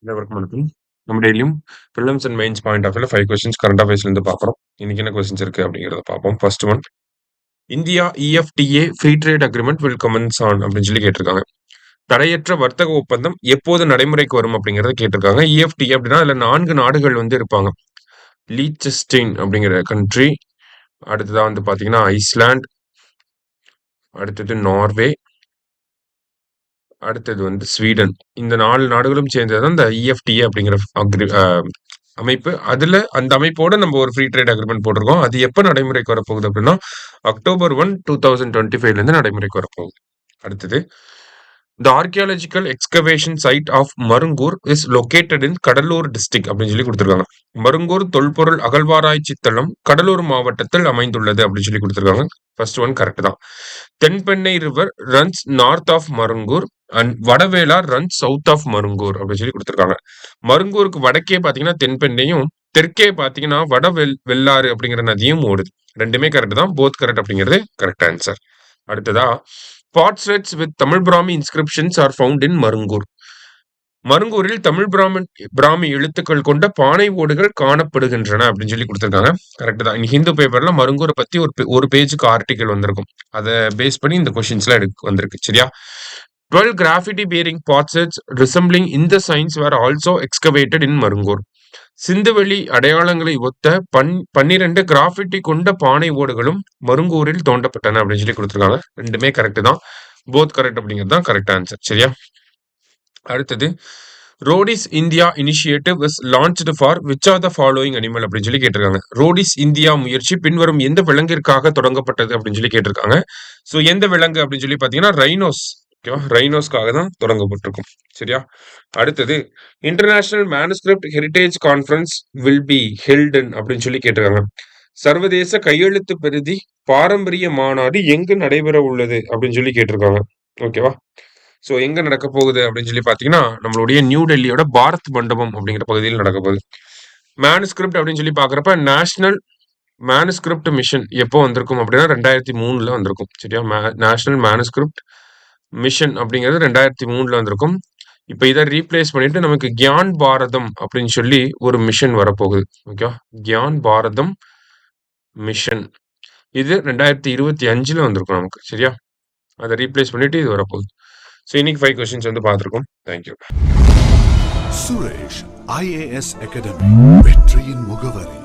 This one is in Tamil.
அனைவருக்கும் வணக்கம். நம்ம டெய்லியும் prelims and mains point of வியூல 5 கொஸ்டின்ஸ் கரண்ட் அஃபேர்ஸ்லேருந்து பார்க்குறோம். இன்னைக்கு என்ன கொஸ்டின்ஸ் இருக்கு அப்படிங்கிறத பார்ப்போம். First one, India EFTA free trade agreement will கமென்ஸ் on அப்படின்னு சொல்லி கேட்டிருக்காங்க. தடையற்ற வர்த்தக ஒப்பந்தம் எப்போது நடைமுறைக்கு வரும் அப்படிங்கிறத கேட்டிருக்காங்க. இஎஃப்டிஏ அப்படின்னா அதுல 4 நாடுகள் இருப்பாங்க. லீச்சஸ்டெயின் அப்படிங்கிற கண்ட்ரி, அடுத்ததா பாத்தீங்கன்னா ஐஸ்லாந்து, அடுத்தது நார்வே, அடுத்தது ஸ்வீடன். இந்த 4 நாடுகளும் சேர்ந்ததுதான் இந்த இஎஃப்டிஏ அப்படிங்கிற அமைப்பு. அந்த அமைப்போட நம்ம ஒரு ஃப்ரீ ட்ரேட் அக்ரிமெண்ட் போட்டிருக்கோம். அது எப்ப நடைமுறைக்கு வரப்போகுது அப்படின்னா October 1, 2025 இருந்து நடைமுறைக்கு வரப்போகுது. அடுத்தது, the archaeological excavation site of Marungur is located in Cuddalore district அப்படின்னு சொல்லி கொடுத்திருக்காங்க. மருங்கூர் தொல்பொருள் அகழ்வாராய்ச்சி தளம் கடலூர் மாவட்டத்தில் அமைந்துள்ளது அப்படின்னு சொல்லி கொடுத்திருக்காங்க. ஃபர்ஸ்ட் ஒன் கரெக்ட் தான். Thenpennai river runs north of Marungur and Vadavelar runs south of Marungur அப்படின்னு சொல்லி கொடுத்திருக்காங்க. மருங்கூருக்கு வடக்கே பாத்தீங்கன்னா தென்பெண்ணையும், தெற்கே பாத்தீங்கன்னா வெள்ளாறு அப்படிங்கிற நதியும் ஓடுது. ரெண்டுமே கரெக்ட் தான். போத் கரெக்ட் அப்படிங்கிறது கரெக்ட் ஆன்சர். அடுத்ததா, potsherds with Tamil Brahmi inscriptions are found in Marungur. மருங்கூரில் தமிழ் பிராமி எழுத்துக்கள் கொண்ட பானை ஓடுகள் காணப்படுகின்றன அப்படின்னு சொல்லி கொடுத்திருக்காங்க. கரெக்ட் தான். ஹிந்து பேப்பர்ல மருங்கூரை பத்தி ஒரு பேஜுக்கு ஆர்டிகல் வந்திருக்கும். அதை பேஸ் பண்ணி இந்த கொஸ்டின்ஸ்லாம் வந்திருக்கு. சரியா? 12 graffiti bearing potsets resembling in the signs were also excavated in Marungur. சிந்துவெளி அடையாளங்களை ஒத்த 12 கிராஃபிட்டி கொண்ட பானை ஓடுகளும் மருங்கூரில் தோண்டப்பட்டன அப்படின்னு சொல்லி கொடுத்திருக்காங்க. ரெண்டுமே கரெக்ட் தான். போத் கரெக்ட் அப்படிங்கிறது தான் கரெக்ட் ஆன்சர். சரியா? அடுத்தது, Rhodes India initiative is launched for which are the following animal அப்படின்னு சொல்லி கேட்டிருக்காங்க. ரோடிஸ் இந்தியா முயற்சி பின்வரும் எந்த விலங்கிற்காக தொடங்கப்பட்டது அப்படின்னு சொல்லி கேட்டிருக்காங்க. ஸோ எந்த விலங்கு அப்படின்னு சொல்லி பார்த்தீங்கன்னா ரைனோஸ். ஓகேவா? ரைனோஸ்க்காக தான் தொடங்கப்பட்டிருக்கும். சரியா? அடுத்தது, international manuscript heritage conference will be held on அப்படின்னு சொல்லி கேட்டிருக்காங்க. சர்வதேச கையெழுத்து பிரதி பாரம்பரிய மாநாடு எங்கு நடைபெற உள்ளது அப்படின்னு சொல்லி கேட்டிருக்காங்க. ஓகேவா? ஸோ எங்க நடக்க போகுது அப்படின்னு சொல்லி பாத்தீங்கன்னா நம்மளுடைய நியூ டெல்லியோட பாரத் மண்டபம் அப்படிங்கிற பகுதியில் நடக்க போகுது. மேனுஸ்கிரிப்ட் அப்படின்னு சொல்லி பாக்குறப்ப நேஷனல் மேனுஸ்கிரிப்ட் மிஷன் எப்போ வந்திருக்கும் அப்படின்னா 2003 வந்திருக்கும். சரியா? நேஷனல் மேனுஸ்கிரிப்ட் மிஷன் அப்படிங்கிறது 2003 வந்திருக்கும். இப்ப இதை ரீப்ளேஸ் பண்ணிட்டு நமக்கு கியான் பாரதம் அப்படின்னு சொல்லி ஒரு மிஷன் வரப்போகுது. ஓகேவா? கியான் பாரதம் மிஷன் இது 2025 வந்திருக்கும் நமக்கு. சரியா? அதை ரீப்ளேஸ் பண்ணிட்டு இது வரப்போகுது. ஸோ இன்னைக்கு 5 கொஸ்டின்ஸ் பார்த்துருக்கோம். தேங்க்யூ. சுரேஷ் IAS அகாடமி, வெற்றியின் முகவரி.